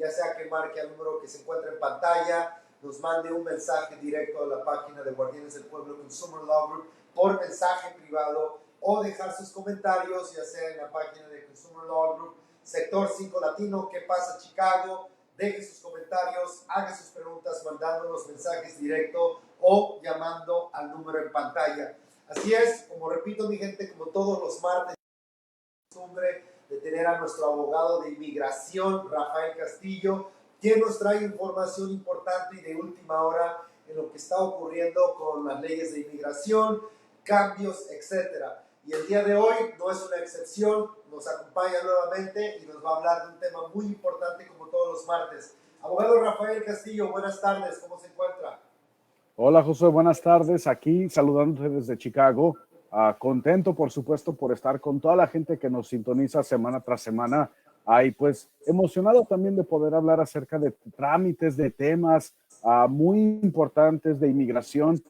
ya sea que marque al número que se encuentra en pantalla, nos mande un mensaje directo a la página de Guardianes del Pueblo Consumer Law Group por mensaje privado o dejar sus comentarios, ya sea en la página de Consumer Law Group, Sector 5 Latino, ¿qué pasa Chicago? Deje sus comentarios, haga sus preguntas mandándonos mensajes directos o llamando al número en pantalla. Así es, como repito mi gente, como todos los martes, costumbre de tener a nuestro abogado de inmigración, Rafael Castillo, quien nos trae información importante y de última hora en lo que está ocurriendo con las leyes de inmigración, cambios, etcétera. Y el día de hoy no es una excepción, nos acompaña nuevamente y nos va a hablar de un tema muy importante como todos los martes. Abogado Rafael Castillo, buenas tardes, ¿cómo se encuentra? Hola José, buenas tardes, aquí saludándote desde Chicago, contento por supuesto por estar con toda la gente que nos sintoniza semana tras semana, y pues emocionado también de poder hablar acerca de trámites, de temas muy importantes de inmigración.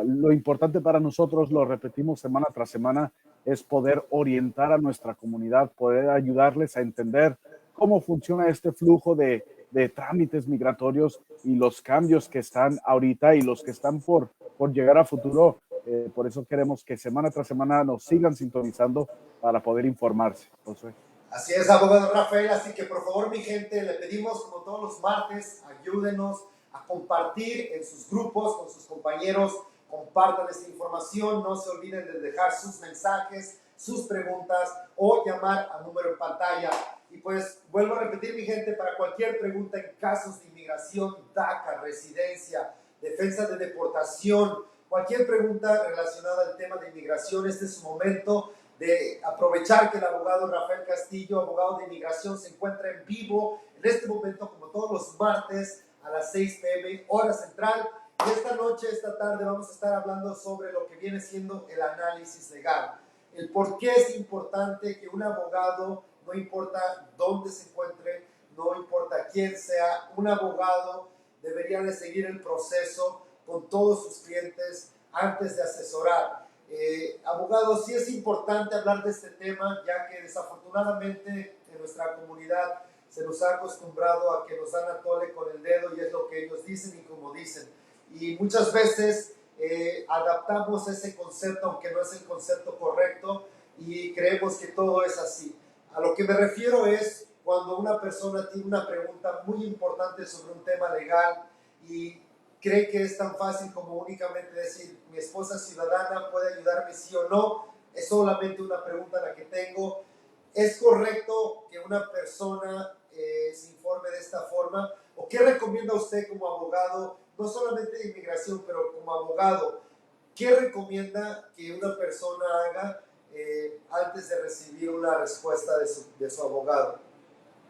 Lo importante para nosotros, lo repetimos semana tras semana, es poder orientar a nuestra comunidad, poder ayudarles a entender cómo funciona este flujo de trámites migratorios y los cambios que están ahorita y los que están por llegar a futuro. Por eso queremos que semana tras semana nos sigan sintonizando para poder informarse, José. Así es, abogado Rafael, así que por favor mi gente, le pedimos como todos los martes, ayúdenos a compartir en sus grupos con sus compañeros, compartan esta información, no se olviden de dejar sus mensajes, sus preguntas o llamar al número en pantalla. Y pues vuelvo a repetir mi gente, para cualquier pregunta en casos de inmigración, DACA, residencia, defensa de deportación, cualquier pregunta relacionada al tema de inmigración, este es su momento de aprovechar que el abogado Rafael Castillo, abogado de inmigración, se encuentra en vivo en este momento, como todos los martes a las 6 p.m. hora central. Y esta noche, esta tarde, vamos a estar hablando sobre lo que viene siendo el análisis legal. El por qué es importante que un abogado, no importa dónde se encuentre, no importa quién sea, un abogado debería de seguir el proceso con todos sus clientes antes de asesorar. Abogado, sí es importante hablar de este tema, ya que desafortunadamente en nuestra comunidad se nos ha acostumbrado a que nos dan a tole con el dedo y es lo que ellos dicen y como dicen. Y muchas veces adaptamos ese concepto, aunque no es el concepto correcto, y creemos que todo es así. A lo que me refiero es cuando una persona tiene una pregunta muy importante sobre un tema legal y cree que es tan fácil como únicamente decir, mi esposa es ciudadana, ¿puede ayudarme sí o no? Es solamente una pregunta la que tengo. ¿Es correcto que una persona se informe de esta forma? ¿O qué recomienda usted como abogado, no solamente de inmigración, pero como abogado? ¿Qué recomienda que una persona haga antes de recibir una respuesta de su abogado?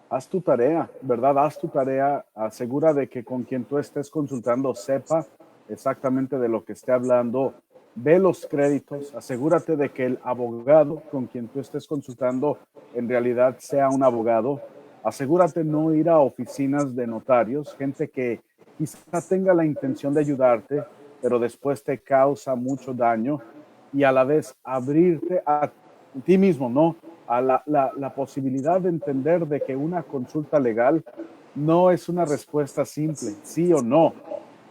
Haz tu tarea, ¿verdad? Haz tu tarea, asegura de que con quien tú estés consultando sepa exactamente de lo que esté hablando, ve los créditos, asegúrate de que el abogado con quien tú estés consultando en realidad sea un abogado, asegúrate no ir a oficinas de notarios, gente que quizá tenga la intención de ayudarte, pero después te causa mucho daño y a la vez abrirte a ti mismo, ¿no? A la posibilidad de entender de que una consulta legal no es una respuesta simple, sí o no.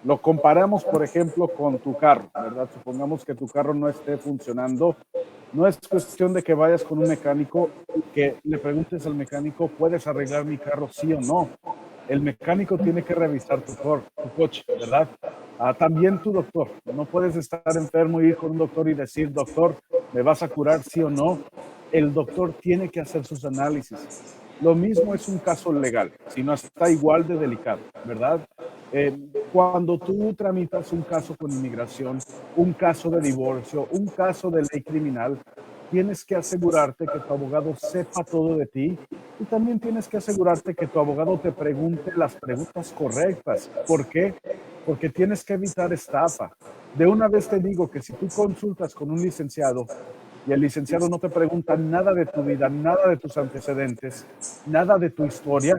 Lo comparamos, por ejemplo, con tu carro, ¿verdad? Supongamos que tu carro no esté funcionando. No es cuestión de que vayas con un mecánico y que le preguntes al mecánico, ¿puedes arreglar mi carro, sí o no? El mecánico tiene que revisar tu coche, ¿verdad? También tu doctor. No puedes estar enfermo y ir con un doctor y decir, doctor, ¿me vas a curar, sí o no? El doctor tiene que hacer sus análisis. Lo mismo es un caso legal, si no está igual de delicado, ¿verdad? Cuando tú tramitas un caso con inmigración, un caso de divorcio, un caso de ley criminal, tienes que asegurarte que tu abogado sepa todo de ti y también tienes que asegurarte que tu abogado te pregunte las preguntas correctas. ¿Por qué? Porque tienes que evitar estafa. De una vez te digo que si tú consultas con un licenciado y el licenciado no te pregunta nada de tu vida, nada de tus antecedentes, nada de tu historia,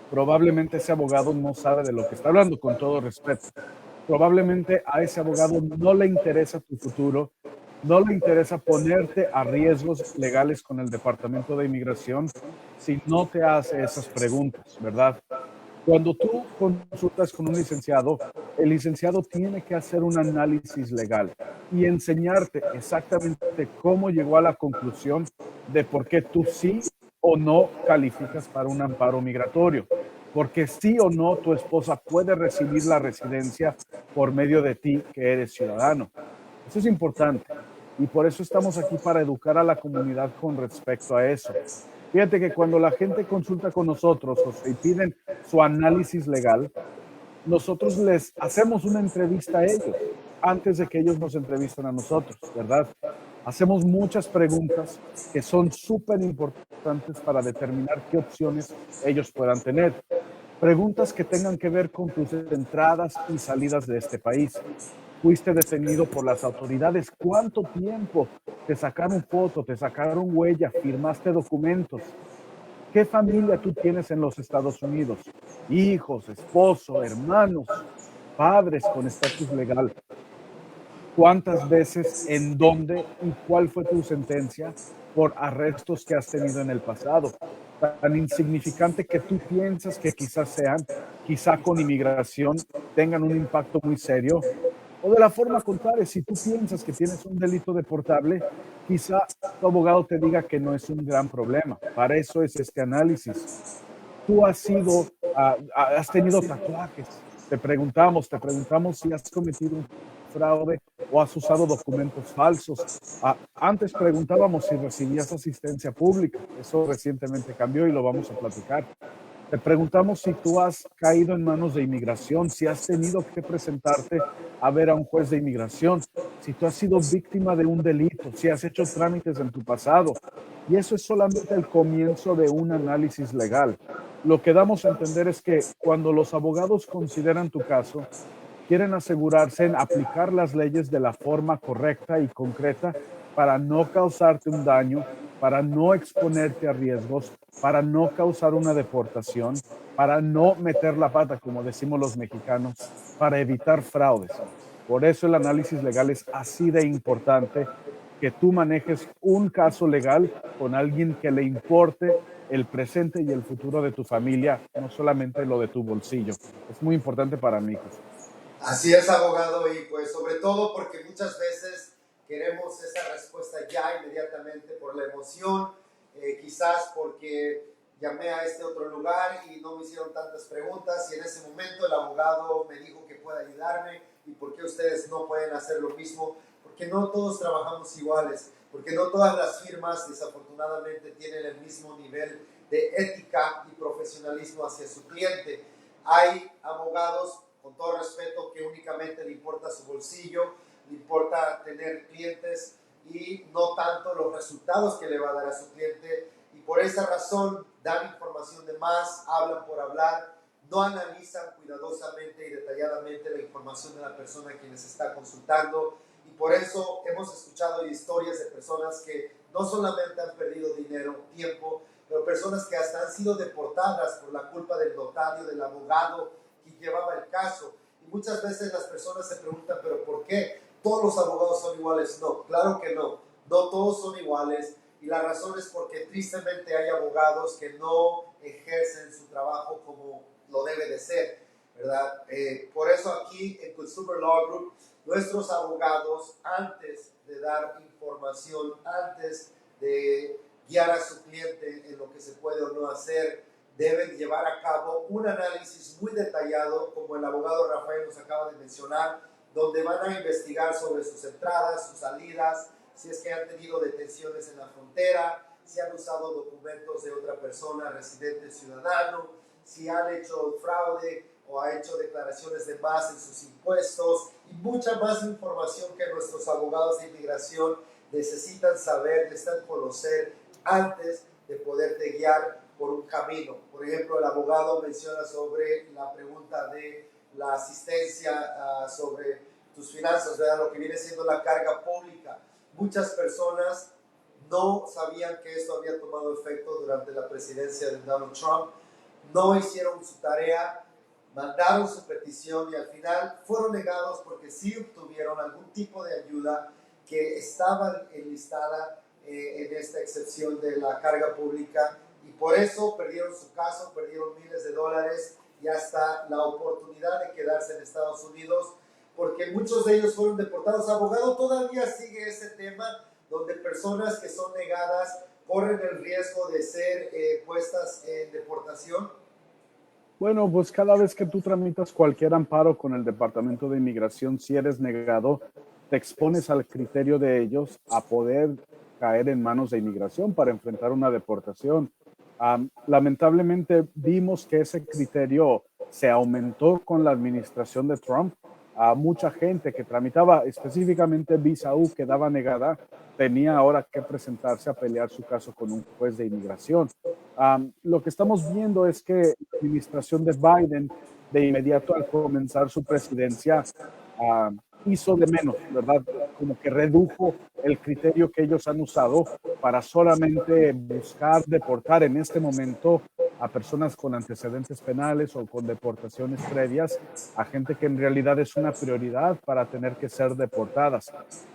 probablemente ese abogado no sabe de lo que está hablando, con todo respeto. Probablemente a ese abogado no le interesa tu futuro no le interesa ponerte a riesgos legales con el Departamento de Inmigración si no te hace esas preguntas, ¿verdad? Cuando tú consultas con un licenciado, el licenciado tiene que hacer un análisis legal y enseñarte exactamente cómo llegó a la conclusión de por qué tú sí o no calificas para un amparo migratorio. Porque sí o no tu esposa puede recibir la residencia por medio de ti, que eres ciudadano. Eso es importante. Y por eso estamos aquí para educar a la comunidad con respecto a eso. Fíjate que cuando la gente consulta con nosotros, José, y piden su análisis legal, nosotros les hacemos una entrevista a ellos antes de que ellos nos entrevisten a nosotros, ¿verdad? Hacemos muchas preguntas que son súper importantes para determinar qué opciones ellos puedan tener. Preguntas que tengan que ver con tus entradas y salidas de este país. Fuiste detenido por las autoridades. ¿Cuánto tiempo? Te sacaron foto, te sacaron huella, firmaste documentos. ¿Qué familia tú tienes en los Estados Unidos? Hijos, esposo, hermanos, padres con estatus legal. ¿Cuántas veces, en dónde y cuál fue tu sentencia por arrestos que has tenido en el pasado? Tan insignificante que tú piensas que quizás sean, quizá con inmigración tengan un impacto muy serio. O de la forma contraria, si tú piensas que tienes un delito deportable, quizá tu abogado te diga que no es un gran problema. Para eso es este análisis. Tú has tenido tatuajes. Te preguntamos si has cometido un fraude o has usado documentos falsos. Antes preguntábamos si recibías asistencia pública. Eso recientemente cambió y lo vamos a platicar. Te preguntamos si tú has caído en manos de inmigración, si has tenido que presentarte a ver a un juez de inmigración, si tú has sido víctima de un delito, si has hecho trámites en tu pasado. Y eso es solamente el comienzo de un análisis legal. Lo que damos a entender es que cuando los abogados consideran tu caso, quieren asegurarse en aplicar las leyes de la forma correcta y concreta para no causarte un daño, para no exponerte a riesgos, para no causar una deportación, para no meter la pata, como decimos los mexicanos, para evitar fraudes. Por eso el análisis legal es así de importante, que tú manejes un caso legal con alguien que le importe el presente y el futuro de tu familia, no solamente lo de tu bolsillo. Es muy importante para mí, José. Así es, abogado, y pues sobre todo porque muchas veces queremos esa respuesta ya inmediatamente por la emoción, quizás porque llamé a este otro lugar y no me hicieron tantas preguntas y en ese momento el abogado me dijo que puede ayudarme y por qué ustedes no pueden hacer lo mismo, porque no todos trabajamos iguales, porque no todas las firmas desafortunadamente tienen el mismo nivel de ética y profesionalismo hacia su cliente. Hay abogados, con todo respeto, que únicamente le importa su bolsillo, le importa tener clientes y no tanto los resultados que le va a dar a su cliente, y por esa razón dan información de más, hablan por hablar, no analizan cuidadosamente y detalladamente la información de la persona a quien les está consultando, y por eso hemos escuchado historias de personas que no solamente han perdido dinero, tiempo, pero personas que hasta han sido deportadas por la culpa del notario, del abogado que llevaba el caso. Y muchas veces las personas se preguntan, ¿pero por qué todos los abogados son iguales? No, claro que no, no todos son iguales. Y la razón es porque tristemente hay abogados que no ejercen su trabajo como lo debe de ser, ¿verdad? Por eso aquí en Consumer Law Group, nuestros abogados, antes de dar información, antes de guiar a su cliente en lo que se puede o no hacer, deben llevar a cabo un análisis muy detallado, como el abogado Rafael nos acaba de mencionar, donde van a investigar sobre sus entradas, sus salidas, si es que han tenido detenciones en la frontera, si han usado documentos de otra persona, residente, ciudadano, si han hecho fraude o ha hecho declaraciones de más en sus impuestos y mucha más información que nuestros abogados de inmigración necesitan saber, necesitan conocer antes de poderte guiar por un camino. Por ejemplo, el abogado menciona sobre la pregunta de la asistencia sobre tus finanzas, ¿verdad? Lo que viene siendo la carga pública. Muchas personas no sabían que esto había tomado efecto durante la presidencia de Donald Trump, no hicieron su tarea, mandaron su petición y al final fueron negados porque sí obtuvieron algún tipo de ayuda que estaban enlistadas en esta excepción de la carga pública y por eso perdieron su caso, perdieron miles de dólares y hasta la oportunidad de quedarse en Estados Unidos, porque muchos de ellos fueron deportados. Abogado, todavía sigue ese tema donde personas que son negadas corren el riesgo de ser puestas en deportación. Bueno, pues cada vez que tú tramitas cualquier amparo con el Departamento de Inmigración, si eres negado, te expones al criterio de ellos a poder caer en manos de inmigración para enfrentar una deportación. Lamentablemente vimos que ese criterio se aumentó con la administración de Trump. A mucha gente que tramitaba específicamente visa U quedaba negada, tenía ahora que presentarse a pelear su caso con un juez de inmigración. Lo que estamos viendo es que la administración de Biden, de inmediato al comenzar su presidencia, hizo de menos, ¿verdad? Como que redujo el criterio que ellos han usado para solamente buscar deportar en este momento a personas con antecedentes penales o con deportaciones previas, a gente que en realidad es una prioridad para tener que ser deportadas.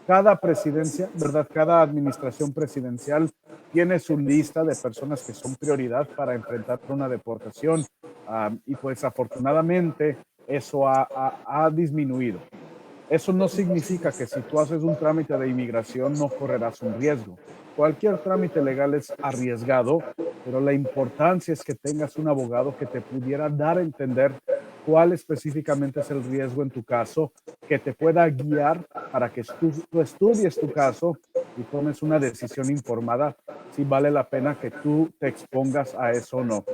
Cada presidencia, ¿verdad? Cada administración presidencial tiene su lista de personas que son prioridad para enfrentar una deportación y pues afortunadamente eso ha disminuido. Eso no significa que si tú haces un trámite de inmigración no correrás un riesgo. Cualquier trámite legal es arriesgado, pero la importancia es que tengas un abogado que te pudiera dar a entender cuál específicamente es el riesgo en tu caso, que te pueda guiar para que tú estudies tu caso y tomes una decisión informada si vale la pena que tú te expongas a eso o no.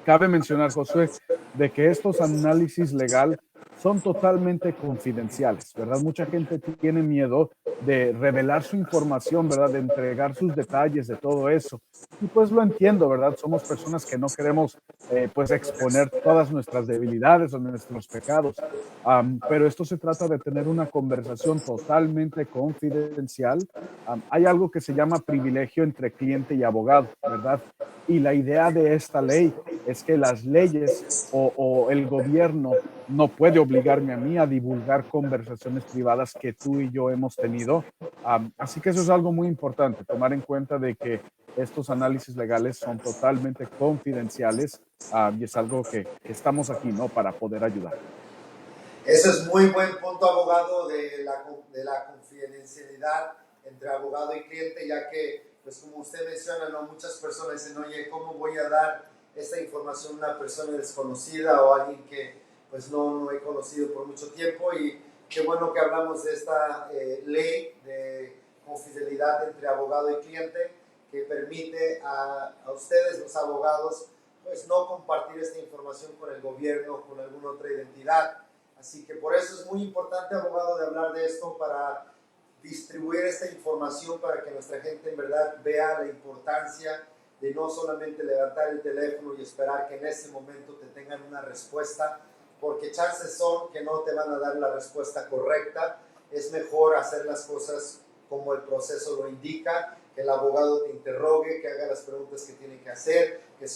Cabe mencionar, Josué, de que estos análisis legal son totalmente confidenciales, ¿verdad? Mucha gente tiene miedo de revelar su información, ¿verdad? De entregar sus detalles de todo eso. Y pues lo entiendo, ¿verdad? Somos personas que no queremos pues exponer todas nuestras debilidades o nuestros pecados. Pero esto se trata de tener una conversación totalmente confidencial. Hay algo que se llama privilegio entre cliente y abogado, ¿verdad? Y la idea de esta ley es que las leyes o el gobierno no puede obligarme a mí a divulgar conversaciones privadas que tú y yo hemos tenido. Así que eso es algo muy importante, tomar en cuenta de que estos análisis legales son totalmente confidenciales y es algo que estamos aquí, ¿no? Para poder ayudar. Ese es muy buen punto, abogado, de la confidencialidad entre abogado y cliente, ya que, pues como usted menciona, ¿no? Muchas personas dicen, oye, ¿cómo voy a dar esta información a una persona desconocida o a alguien que pues no he conocido por mucho tiempo? Y qué bueno que hablamos de esta ley de confidencialidad entre abogado y cliente que permite a ustedes, los abogados, pues no compartir esta información con el gobierno o con alguna otra identidad. Así que por eso es muy importante, abogado, de hablar de esto para distribuir esta información para que nuestra gente en verdad vea la importancia de no solamente levantar el teléfono y esperar que en ese momento te tengan una respuesta, porque chances son que no te van a dar la respuesta correcta. Es mejor hacer las cosas como el proceso lo indica, que el abogado te interrogue, que haga las preguntas que tiene que hacer, que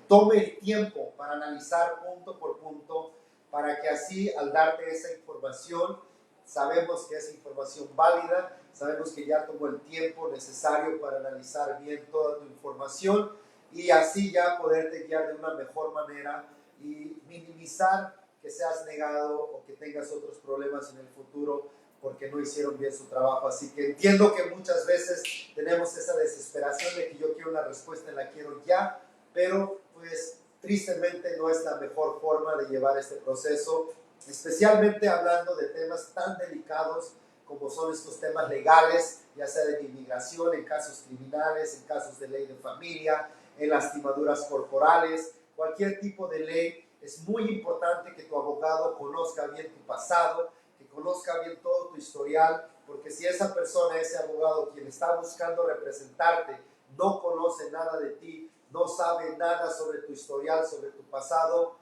tome el tiempo para analizar punto por punto, para que así al darte esa información, sabemos que es información válida, sabemos que ya tomó el tiempo necesario para analizar bien toda tu información y así ya poderte guiar de una mejor manera y minimizar que seas negado o que tengas otros problemas en el futuro porque no hicieron bien su trabajo. Así que entiendo que muchas veces tenemos esa desesperación de que yo quiero una respuesta y la quiero ya, pero pues tristemente no es la mejor forma de llevar este proceso, especialmente hablando de temas tan delicados como son estos temas legales, ya sea de inmigración, en casos criminales, en casos de ley de familia, en lastimaduras corporales, cualquier tipo de ley. Es muy importante que tu abogado conozca bien tu pasado, que conozca bien todo tu historial, porque si esa persona, ese abogado, quien está buscando representarte, no conoce nada de ti, no sabe nada sobre tu historial, sobre tu pasado,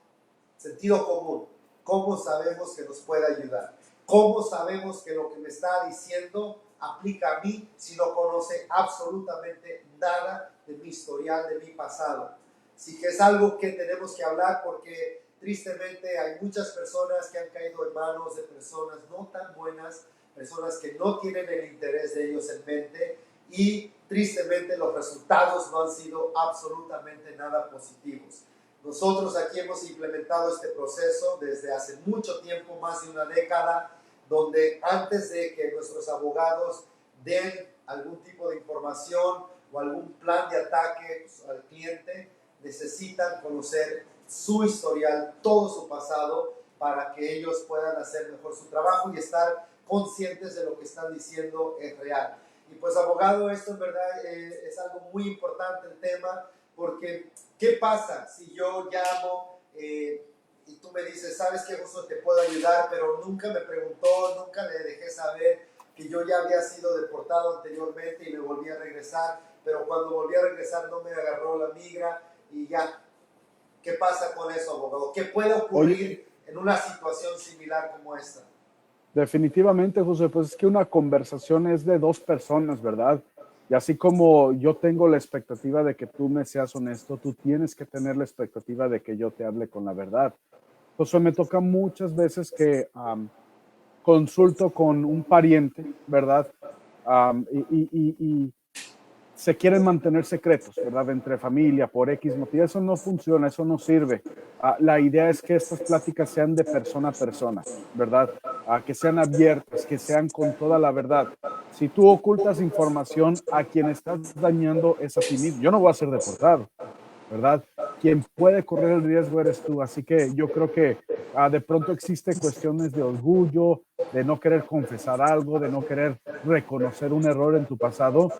sentido común, ¿cómo sabemos que nos puede ayudar? ¿Cómo sabemos que lo que me está diciendo aplica a mí si no conoce absolutamente nada de mi historial, de mi pasado? Así que es algo que tenemos que hablar porque tristemente hay muchas personas que han caído en manos de personas no tan buenas personas que no tienen el interés de ellos en mente y tristemente los resultados no han sido absolutamente nada positivos. Nosotros aquí hemos implementado este proceso desde hace mucho tiempo, más de una década, donde antes de que nuestros abogados den algún tipo de información o algún plan de ataque al cliente, necesitan conocer su historial, todo su pasado, para que ellos puedan hacer mejor su trabajo y estar conscientes de lo que están diciendo es real. Y pues abogado, esto en verdad es algo muy importante el tema, porque ¿qué pasa si yo llamo y tú me dices, sabes que Josué te puedo ayudar, pero nunca me preguntó, nunca le dejé saber que yo ya había sido deportado anteriormente y me volví a regresar, pero cuando volví a regresar no me agarró la migra y ya? ¿Qué pasa con eso, abogado? ¿Qué puede ocurrir en una situación similar como esta? Definitivamente, José, pues es que una conversación es de dos personas, ¿verdad? Y así como yo tengo la expectativa de que tú me seas honesto, tú tienes que tener la expectativa de que yo te hable con la verdad. José, me toca muchas veces que consulto con un pariente, ¿verdad? Y se quieren mantener secretos, ¿verdad? Entre familia, por X motivo. Eso no funciona, eso no sirve. La idea es que estas pláticas sean de persona a persona, ¿verdad? Que sean abiertas, que sean con toda la verdad. Si tú ocultas información, a quien estás dañando es a ti mismo. Yo no voy a ser deportado, ¿verdad? Quien puede correr el riesgo eres tú. Así que yo creo que de pronto existen cuestiones de orgullo, de no querer confesar algo, de no querer reconocer un error en tu pasado.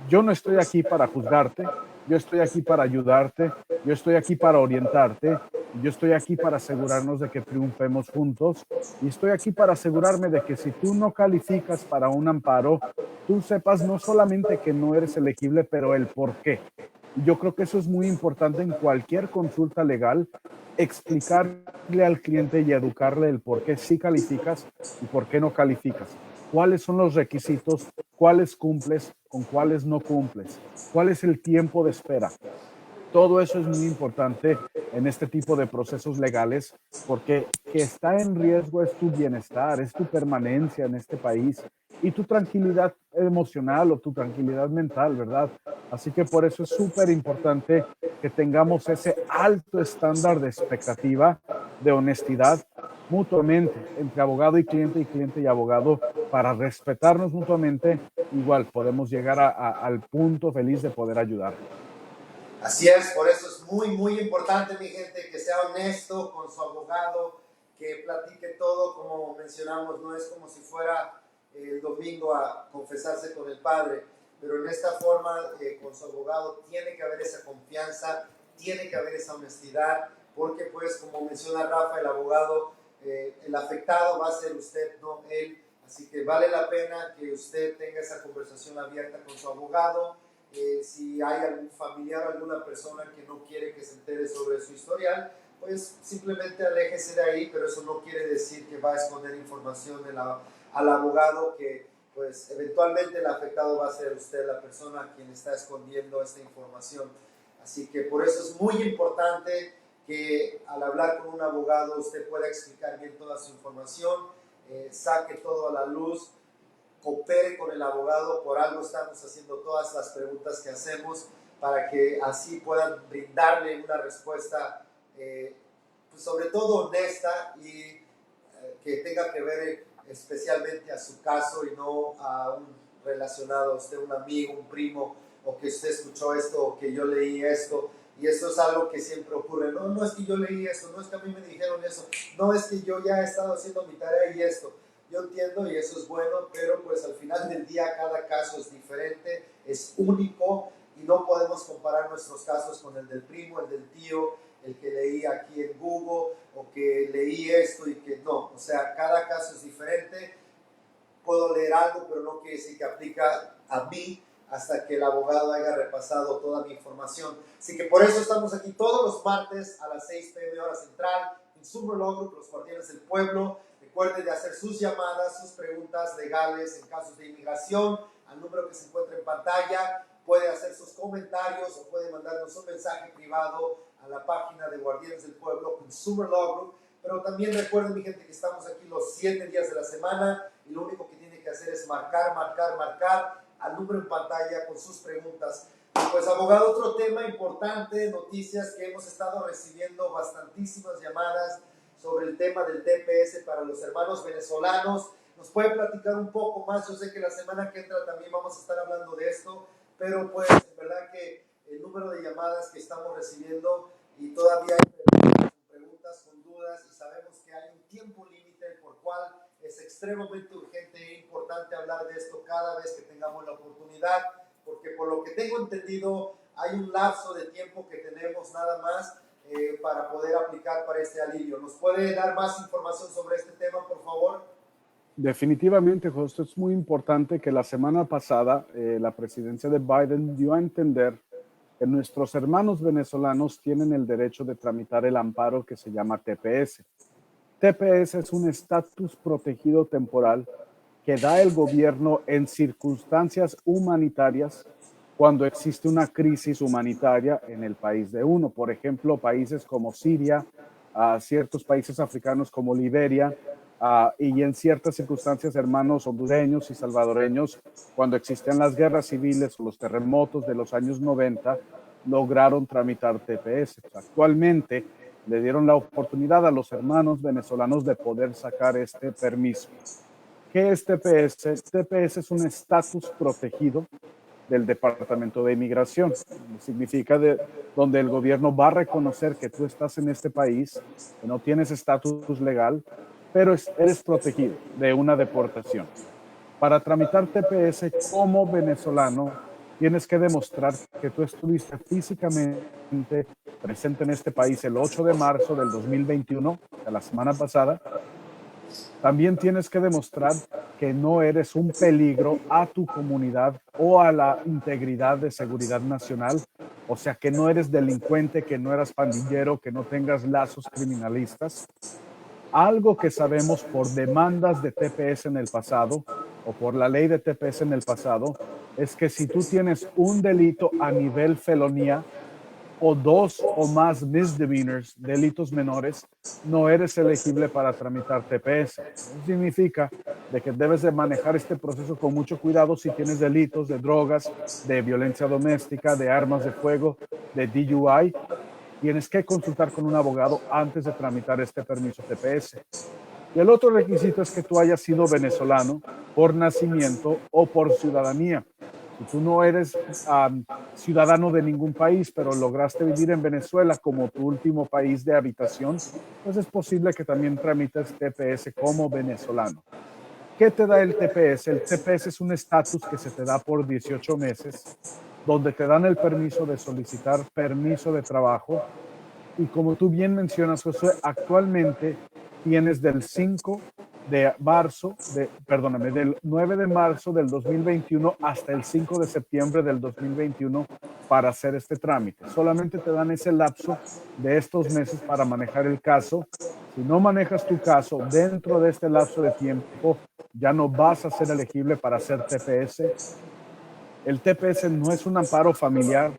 Yo no estoy aquí para juzgarte, yo estoy aquí para ayudarte, yo estoy aquí para orientarte, yo estoy aquí para asegurarnos de que triunfemos juntos y estoy aquí para asegurarme de que si tú no calificas para un amparo, tú sepas no solamente que no eres elegible, pero el por qué. Yo creo que eso es muy importante en cualquier consulta legal, explicarle al cliente y educarle el por qué sí calificas y por qué no calificas. ¿Cuáles son los requisitos? ¿Cuáles cumples? ¿Con cuáles no cumples? ¿Cuál es el tiempo de espera? Todo eso es muy importante en este tipo de procesos legales porque que está en riesgo es tu bienestar, es tu permanencia en este país y tu tranquilidad emocional o tu tranquilidad mental, ¿verdad? Así que por eso es súper importante que tengamos ese alto estándar de expectativa, de honestidad mutuamente entre abogado y cliente y abogado para respetarnos mutuamente. Igual podemos llegar al punto feliz de poder ayudar. Así es, por eso es muy, muy importante, mi gente, que sea honesto con su abogado, que platique todo, como mencionamos, no es como si fuera el domingo a confesarse con el padre, pero en esta forma, con su abogado, tiene que haber esa confianza, tiene que haber esa honestidad, porque pues, como menciona Rafa, el abogado, el afectado va a ser usted, no él, así que vale la pena que usted tenga esa conversación abierta con su abogado. Si hay algún familiar, alguna persona que no quiere que se entere sobre su historial, pues simplemente aléjese de ahí, pero eso no quiere decir que va a esconder información al abogado, que pues eventualmente el afectado va a ser usted, la persona a quien está escondiendo esta información. Así que por eso es muy importante que al hablar con un abogado usted pueda explicar bien toda su información, saque todo a la luz, coopere con el abogado. Por algo estamos haciendo todas las preguntas que hacemos para que así puedan brindarle una respuesta pues sobre todo honesta y que tenga que ver especialmente a su caso y no a un relacionado, a usted, un amigo, un primo, o que usted escuchó esto o que yo leí esto. Y esto es algo que siempre ocurre. No, no es que yo leí esto, no es que a mí me dijeron eso, no es que yo ya he estado haciendo mi tarea y esto. Yo entiendo y eso es bueno, pero pues al final del día cada caso es diferente, es único y no podemos comparar nuestros casos con el del primo, el del tío, el que leí aquí en Google o que leí esto y que no. O sea, cada caso es diferente. Puedo leer algo, pero no quiere decir que aplica a mí hasta que el abogado haya repasado toda mi información. Así que por eso estamos aquí todos los martes a las 6 p.m. hora central en Summer Law Group, los guardianes del pueblo. Recuerden de hacer sus llamadas, sus preguntas legales en casos de inmigración al número que se encuentra en pantalla. Puede hacer sus comentarios o puede mandarnos un mensaje privado a la página de Guardianes del Pueblo, Consumer Law Group. Pero también recuerden, mi gente, que estamos aquí los 7 días de la semana y lo único que tiene que hacer es marcar al número en pantalla con sus preguntas. Pues abogado, otro tema importante, noticias que hemos estado recibiendo bastantísimas llamadas sobre el tema del TPS para los hermanos venezolanos. ¿Nos puede platicar un poco más? Yo sé que la semana que entra también vamos a estar hablando de esto, pero pues en verdad que el número de llamadas que estamos recibiendo y todavía hay preguntas con dudas y sabemos que hay un tiempo límite por cual es extremadamente urgente e importante hablar de esto cada vez que tengamos la oportunidad, porque por lo que tengo entendido hay un lapso de tiempo que tenemos nada más para poder aplicar para este alivio. ¿Nos puede dar más información sobre este tema, por favor? Definitivamente, José, es muy importante que la semana pasada la presidencia de Biden dio a entender que nuestros hermanos venezolanos tienen el derecho de tramitar el amparo que se llama TPS. TPS es un estatus protegido temporal que da el gobierno en circunstancias humanitarias cuando existe una crisis humanitaria en el país de uno. Por ejemplo, países como Siria, ciertos países africanos como Liberia, y en ciertas circunstancias hermanos hondureños y salvadoreños, cuando existían las guerras civiles o los terremotos de los años 90, lograron tramitar TPS. Actualmente le dieron la oportunidad a los hermanos venezolanos de poder sacar este permiso. ¿Qué es TPS? TPS es un estatus protegido del Departamento de Inmigración. Significa donde el gobierno va a reconocer que tú estás en este país, que no tienes estatus legal, pero eres protegido de una deportación. Para tramitar TPS como venezolano, tienes que demostrar que tú estuviste físicamente presente en este país el 8 de marzo del 2021, de la semana pasada. También tienes que demostrar que no eres un peligro a tu comunidad o a la integridad de seguridad nacional. O sea, que no eres delincuente, que no eras pandillero, que no tengas lazos criminalistas. Algo que sabemos por demandas de TPS en el pasado o por la ley de TPS en el pasado es que si tú tienes un delito a nivel felonía o dos o más misdemeanors, delitos menores, no eres elegible para tramitar TPS. Eso significa de que debes de manejar este proceso con mucho cuidado si tienes delitos de drogas, de violencia doméstica, de armas de fuego, de DUI. Tienes que consultar con un abogado antes de tramitar este permiso TPS. Y el otro requisito es que tú hayas sido venezolano por nacimiento o por ciudadanía. Si tú no eres ciudadano de ningún país, pero lograste vivir en Venezuela como tu último país de habitación, pues es posible que también tramites TPS como venezolano. ¿Qué te da el TPS? El TPS es un estatus que se te da por 18 meses, donde te dan el permiso de solicitar permiso de trabajo. Y como tú bien mencionas, Josué, actualmente tienes del 9 de marzo del 2021 hasta el 5 de septiembre del 2021 para hacer este trámite. Solamente te dan ese lapso de estos meses para manejar el caso. Si no manejas tu caso dentro de este lapso de tiempo, ya no vas a ser elegible para hacer TPS. El TPS no es un amparo familiar.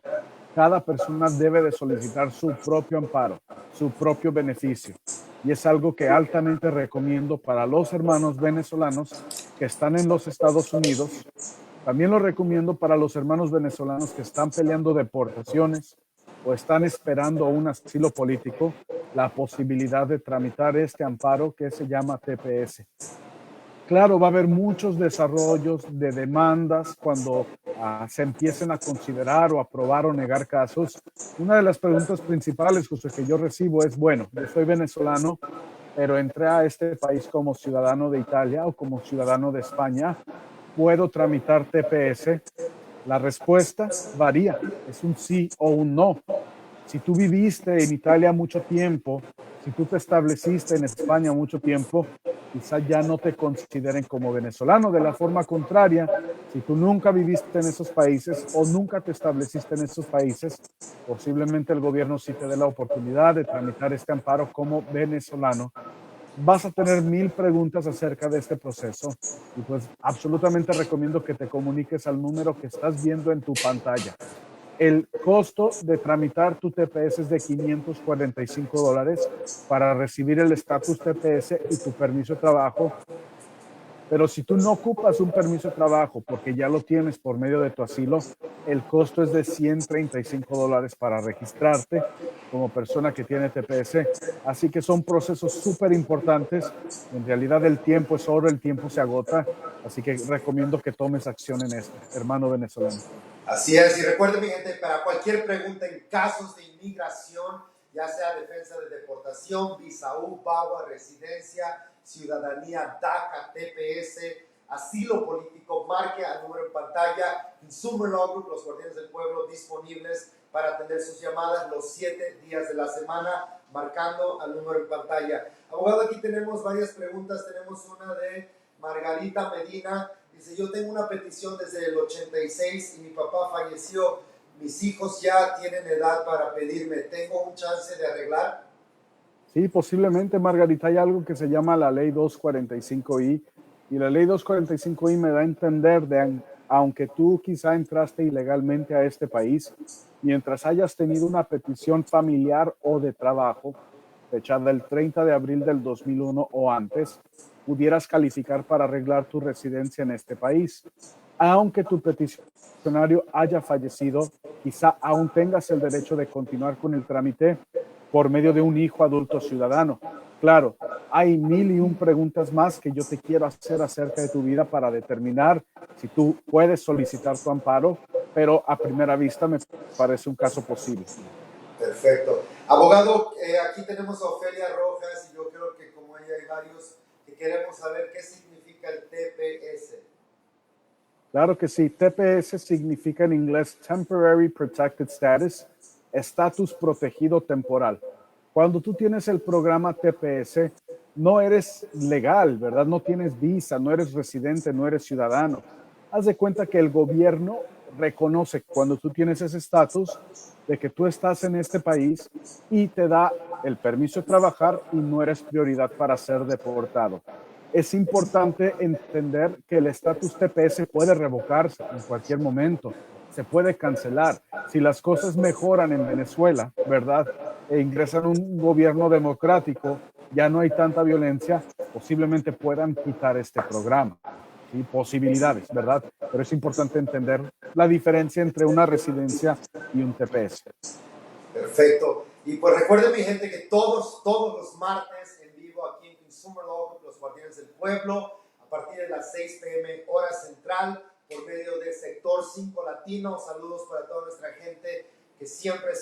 Cada persona debe de solicitar su propio amparo, su propio beneficio. Y es algo que altamente recomiendo para los hermanos venezolanos que están en los Estados Unidos. También lo recomiendo para los hermanos venezolanos que están peleando deportaciones o están esperando un asilo político, la posibilidad de tramitar este amparo que se llama TPS. Claro, va a haber muchos desarrollos de demandas cuando se empiecen a considerar o aprobar o negar casos. Una de las preguntas principales, José, que yo recibo es, bueno, yo soy venezolano, pero entré a este país como ciudadano de Italia o como ciudadano de España, ¿puedo tramitar TPS? La respuesta varía, es un sí o un no. Si tú viviste en Italia mucho tiempo, si tú te estableciste en España mucho tiempo, quizá ya no te consideren como venezolano. De la forma contraria, si tú nunca viviste en esos países o nunca te estableciste en esos países, posiblemente el gobierno sí te dé la oportunidad de tramitar este amparo como venezolano. Vas a tener 1000 preguntas acerca de este proceso y pues absolutamente recomiendo que te comuniques al número que estás viendo en tu pantalla. El costo de tramitar tu TPS es de $545 para recibir el estatus TPS y tu permiso de trabajo. Pero si tú no ocupas un permiso de trabajo porque ya lo tienes por medio de tu asilo, el costo es de $135 para registrarte como persona que tiene TPS. Así que son procesos súper importantes. En realidad el tiempo es oro, el tiempo se agota. Así que recomiendo que tomes acción en esto, hermano venezolano. Así es, y recuerden mi gente, para cualquier pregunta en casos de inmigración, ya sea defensa de deportación, visa U, BAWA, residencia, ciudadanía, DACA, TPS, asilo político, marque al número en pantalla. Consumer Law Group, los guardianes del pueblo, disponibles para atender sus llamadas los 7 días de la semana, marcando al número en pantalla. Abogado, aquí tenemos varias preguntas. Tenemos una de Margarita Medina. Dice, yo tengo una petición desde el 86 y mi papá falleció. Mis hijos ya tienen edad para pedirme. ¿Tengo un chance de arreglar? Sí, posiblemente, Margarita, hay algo que se llama la ley 245I y la ley 245I me da a entender aunque tú quizá entraste ilegalmente a este país, mientras hayas tenido una petición familiar o de trabajo fechada el 30 de abril del 2001 o antes, pudieras calificar para arreglar tu residencia en este país. Aunque tu peticionario haya fallecido, quizá aún tengas el derecho de continuar con el trámite por medio de un hijo adulto ciudadano. Claro, hay 1001 preguntas más que yo te quiero hacer acerca de tu vida para determinar si tú puedes solicitar tu amparo, pero a primera vista me parece un caso posible. Perfecto. Abogado, aquí tenemos a Ofelia Rojas y yo creo que como ella hay varios que queremos saber qué significa el TPS. Claro que sí. TPS significa en inglés Temporary Protected Status, estatus protegido temporal. Cuando tú tienes el programa TPS, no eres legal, ¿verdad? No tienes visa, no eres residente, no eres ciudadano. Haz de cuenta que el gobierno reconoce cuando tú tienes ese estatus de que tú estás en este país y te da el permiso de trabajar y no eres prioridad para ser deportado. Es importante entender que el estatus TPS puede revocarse en cualquier momento, se puede cancelar. Si las cosas mejoran en Venezuela, ¿verdad? E ingresan un gobierno democrático, ya no hay tanta violencia, posiblemente puedan quitar este programa. ¿Sí? Posibilidades, ¿verdad? Pero es importante entender la diferencia entre una residencia y un TPS. Perfecto. Y pues recuerden mi gente que todos los martes en vivo aquí en Consumer Law Group, los guardianes del pueblo, a partir de las 6 p.m. hora central, por medio de Sector 5 Latino. Saludos para toda nuestra gente que siempre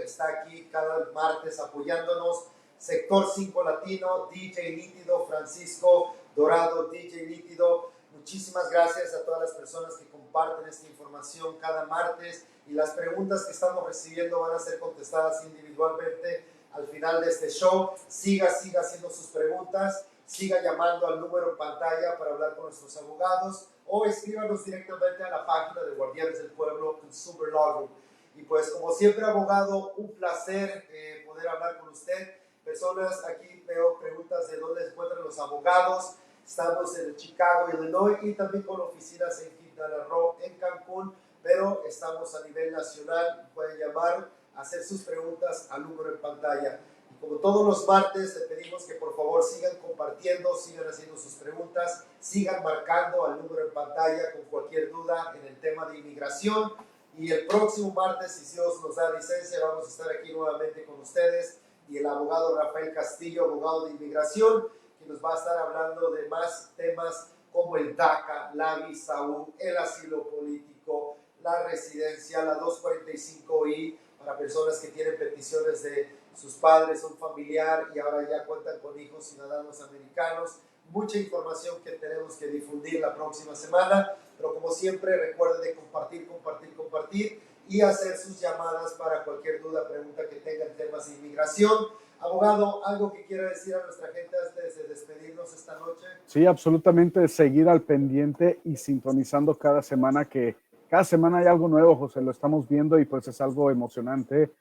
está aquí cada martes apoyándonos. Sector 5 Latino, DJ Nítido, Francisco Dorado, DJ Nítido. Muchísimas gracias a todas las personas que comparten esta información cada martes, y las preguntas que estamos recibiendo van a ser contestadas individualmente al final de este show. Siga haciendo sus preguntas, siga llamando al número en pantalla para hablar con nuestros abogados o escríbanos directamente a la página de Guardianes del Pueblo Consumer Law Group. Y pues como siempre, abogado, un placer poder hablar con usted. Personas, aquí veo preguntas de dónde se encuentran los abogados. Estamos en Chicago, Illinois, y también con oficinas en Quintana Roo, en Cancún, pero estamos a nivel nacional. Pueden llamar, hacer sus preguntas al número en pantalla. Y como todos los martes, le pedimos que por favor sigan compartiendo, sigan haciendo sus preguntas, sigan marcando al número en pantalla con cualquier duda en el tema de inmigración. Y el próximo martes, si Dios nos da licencia, vamos a estar aquí nuevamente con ustedes y el abogado Rafael Castillo, abogado de inmigración, que nos va a estar hablando de más temas como el DACA, la visa U, el asilo político, la residencia, la 245I para personas que tienen peticiones de sus padres, un familiar y ahora ya cuentan con hijos ciudadanos americanos. Mucha información que tenemos que difundir la próxima semana, pero como siempre recuerden de compartir y hacer sus llamadas para cualquier duda, pregunta que tengan en temas de inmigración. Abogado, ¿algo que quiera decir a nuestra gente antes de despedirnos esta noche? Sí, absolutamente, seguir al pendiente y sintonizando cada semana, que cada semana hay algo nuevo, José, lo estamos viendo y pues es algo emocionante.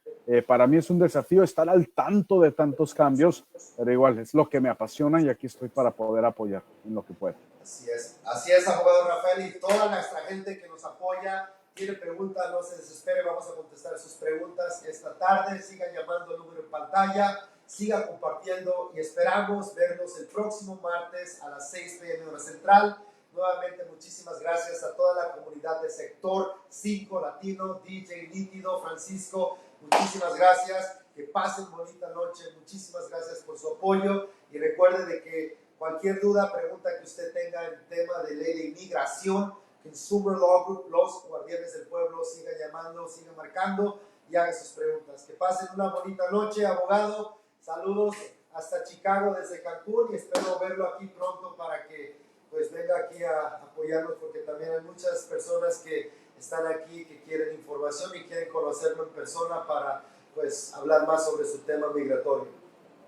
Para mí es un desafío estar al tanto de tantos cambios, pero igual es lo que me apasiona y aquí estoy para poder apoyar en lo que pueda. Así es, abogado Rafael, y toda nuestra gente que nos apoya. Tiene preguntas, no se desespere, vamos a contestar sus preguntas esta tarde. Sigan llamando al número en pantalla, siga compartiendo y esperamos vernos el próximo martes a las 6 p.m. hora central. Nuevamente, muchísimas gracias a toda la comunidad de Sector 5 Latino, DJ Nítido, Francisco, muchísimas gracias. Que pasen bonita noche, muchísimas gracias por su apoyo y recuerde de que cualquier duda, pregunta que usted tenga en tema de ley de inmigración, Consumer Law Group, los guardianes del pueblo, sigan llamando, sigan marcando y hagan sus preguntas. Que pasen una bonita noche, abogado. Saludos hasta Chicago desde Cancún y espero verlo aquí pronto para que pues venga aquí a apoyarnos porque también hay muchas personas que están aquí que quieren información y quieren conocerlo en persona para pues hablar más sobre su tema migratorio.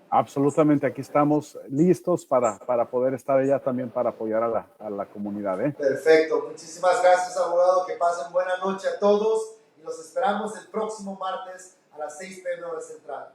Absolutamente, aquí estamos listos para poder estar allá también para apoyar a la comunidad. Perfecto, muchísimas gracias, abogado, que pasen buena noche a todos y los esperamos el próximo martes a las 6 p.m. hora central.